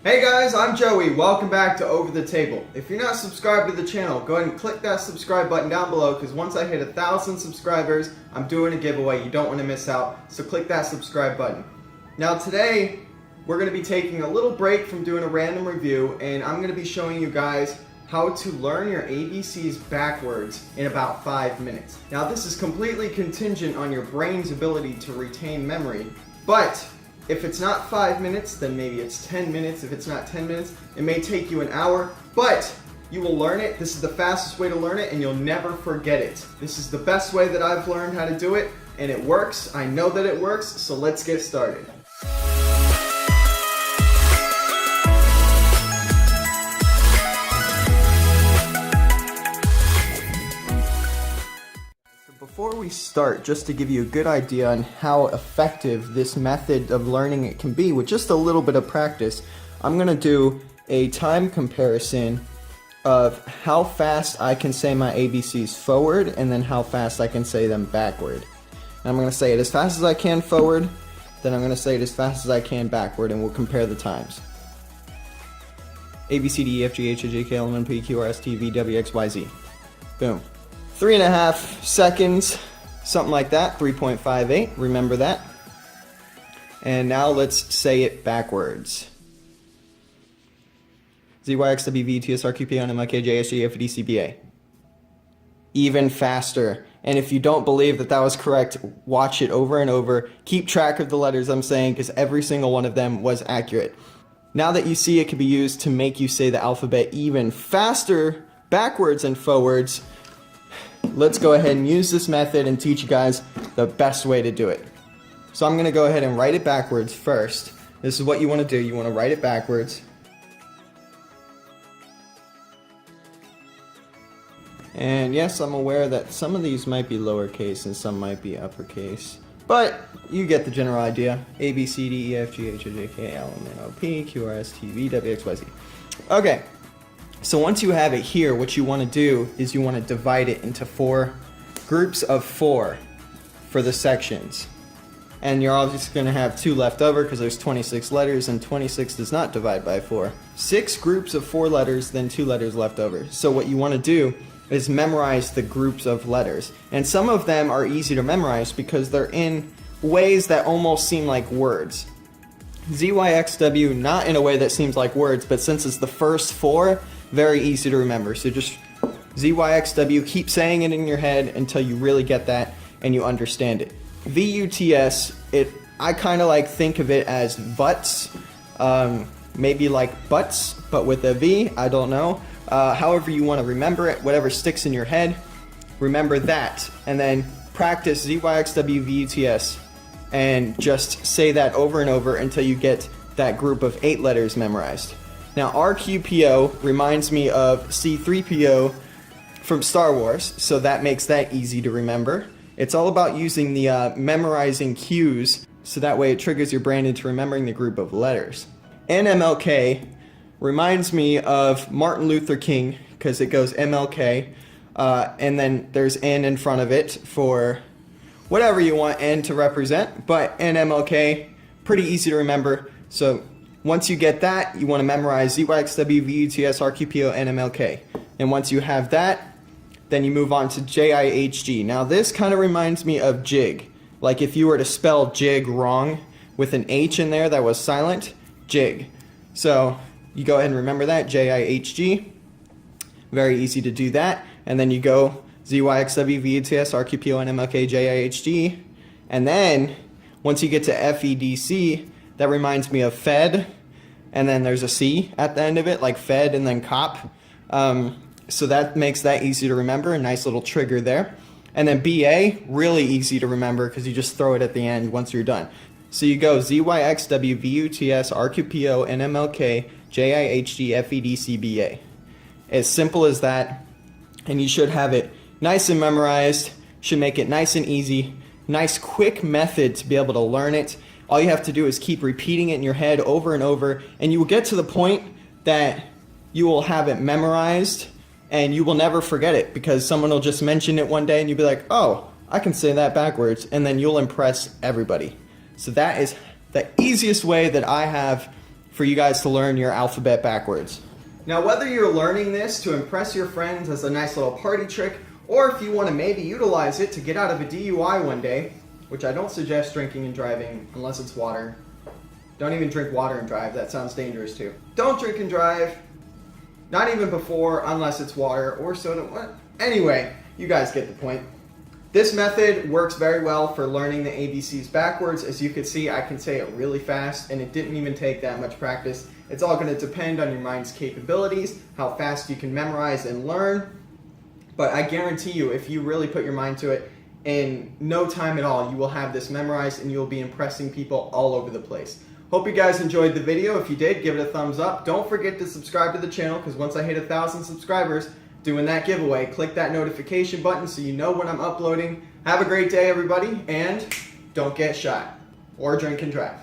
Hey guys, I'm Joey. Welcome back to Over the Table. If you're not subscribed to the channel, go ahead and click that subscribe button down below because once I hit 1,000 subscribers, I'm doing a giveaway. You don't want to miss out, so click that subscribe button. Now today, we're going to be taking a little break from doing a random review, and I'm going to be showing you guys how to learn your ABCs backwards in about 5 minutes. Now this is completely contingent on your brain's ability to retain memory, but if it's not 5 minutes, then maybe it's 10 minutes. If it's not 10 minutes, it may take you an hour, but you will learn it. This is the fastest way to learn it, and you'll never forget it. This is the best way that I've learned how to do it, and it works. I know that it works, so let's get started. Before we start, just to give you a good idea on how effective this method of learning it can be, with just a little bit of practice, I'm going to do a time comparison of how fast I can say my ABCs forward and then how fast I can say them backward. And I'm going to say it as fast as I can forward, then I'm going to say it as fast as I can backward, and we'll compare the times. A, B, C, D, E, F, G, H, I, J, K, L, M, N, P, Q, R, S, T, V, W, X, Y, Z. Boom. 3.5 seconds, something like that, 3.58, remember that. And now let's say it backwards. Z, Y, X, W, V, T, S, R, Q, P, N, M, I, K, J, S, G, F, D, C, B, A. Even faster. And if you don't believe that that was correct, watch it over and over. Keep track of the letters I'm saying, because every single one of them was accurate. Now that you see it can be used to make you say the alphabet even faster, backwards and forwards, let's go ahead and use this method and teach you guys the best way to do it. So I'm going to go ahead and write it backwards first. This is what you want to do. You want to write it backwards. And yes, I'm aware that some of these might be lowercase and some might be uppercase. But you get the general idea. A, B, C, D, E, F, G, H, I, J, K, L, M, N, O, P, Q, R, S, T, V, W, X, Y, Z. Okay. So once you have it here, what you want to do is you want to divide it into 4 groups of 4 for the sections. And you're obviously going to have 2 left over because there's 26 letters, and 26 does not divide by 4. 6 groups of 4 letters, then 2 letters left over. So what you want to do is memorize the groups of letters. And some of them are easy to memorize because they're in ways that almost seem like words. Z, Y, X, W, not in a way that seems like words, but since it's the first 4, very easy to remember. So just Z, Y, X, W, keep saying it in your head until you really get that and you understand it. V, U, T, S, I kind of like think of it as butts, maybe like butts, but with a V, I don't know. However you want to remember it, whatever sticks in your head, remember that. And then practice Z, Y, X, W, V, U, T, S, and just say that over and over until you get that group of 8 letters memorized. Now, RQPO reminds me of C3PO from Star Wars, so that makes that easy to remember. It's all about using the memorizing cues, so that way it triggers your brain into remembering the group of letters. NMLK reminds me of Martin Luther King, because it goes MLK, and then there's N in front of it for whatever you want N to represent, but NMLK, pretty easy to remember, so once you get that, you want to memorize Z, Y, X, W, V, U, T, S, R, Q, P, O, N, M, L, K. And once you have that, then you move on to J, I, H, G. Now this kind of reminds me of jig. Like if you were to spell jig wrong with an H in there that was silent, jig. So you go ahead and remember that, J, I, H, G. Very easy to do that. And then you go Z, Y, X, W, V, U, T, S, R, Q, P, O, N, M, L, K, J, I, H, G. And then once you get to F, E, D, C, that reminds me of Fed, and then there's a C at the end of it, like Fed and then cop. So that makes that easy to remember, a nice little trigger there. And then BA, really easy to remember because you just throw it at the end once you're done. So you go Z, Y, X, W, V, U, T, S, R, Q, P, O, N, M, L, K, J, I, H, G, F, E, D, C, B, A. As simple as that, and you should have it nice and memorized, should make it nice and easy, nice quick method to be able to learn it. All you have to do is keep repeating it in your head over and over, and you will get to the point that you will have it memorized and you will never forget it because someone will just mention it one day and you'll be like, oh, I can say that backwards, and then you'll impress everybody. So that is the easiest way that I have for you guys to learn your alphabet backwards. Now, whether you're learning this to impress your friends as a nice little party trick, or if you want to maybe utilize it to get out of a DUI one day, which I don't suggest drinking and driving unless it's water. Don't even drink water and drive, that sounds dangerous too. Don't drink and drive, not even before, unless it's water or soda. What? Anyway, you guys get the point. This method works very well for learning the ABCs backwards. As you can see, I can say it really fast, and it didn't even take that much practice. It's all going to depend on your mind's capabilities, how fast you can memorize and learn. But I guarantee you, if you really put your mind to it, in no time at all, you will have this memorized and you'll be impressing people all over the place. Hope you guys enjoyed the video. If you did, give it a thumbs up. Don't forget to subscribe to the channel, because once I hit 1,000 subscribers, doing that giveaway, click that notification button so you know when I'm uploading. Have a great day, everybody, and don't get shot or drink and drive.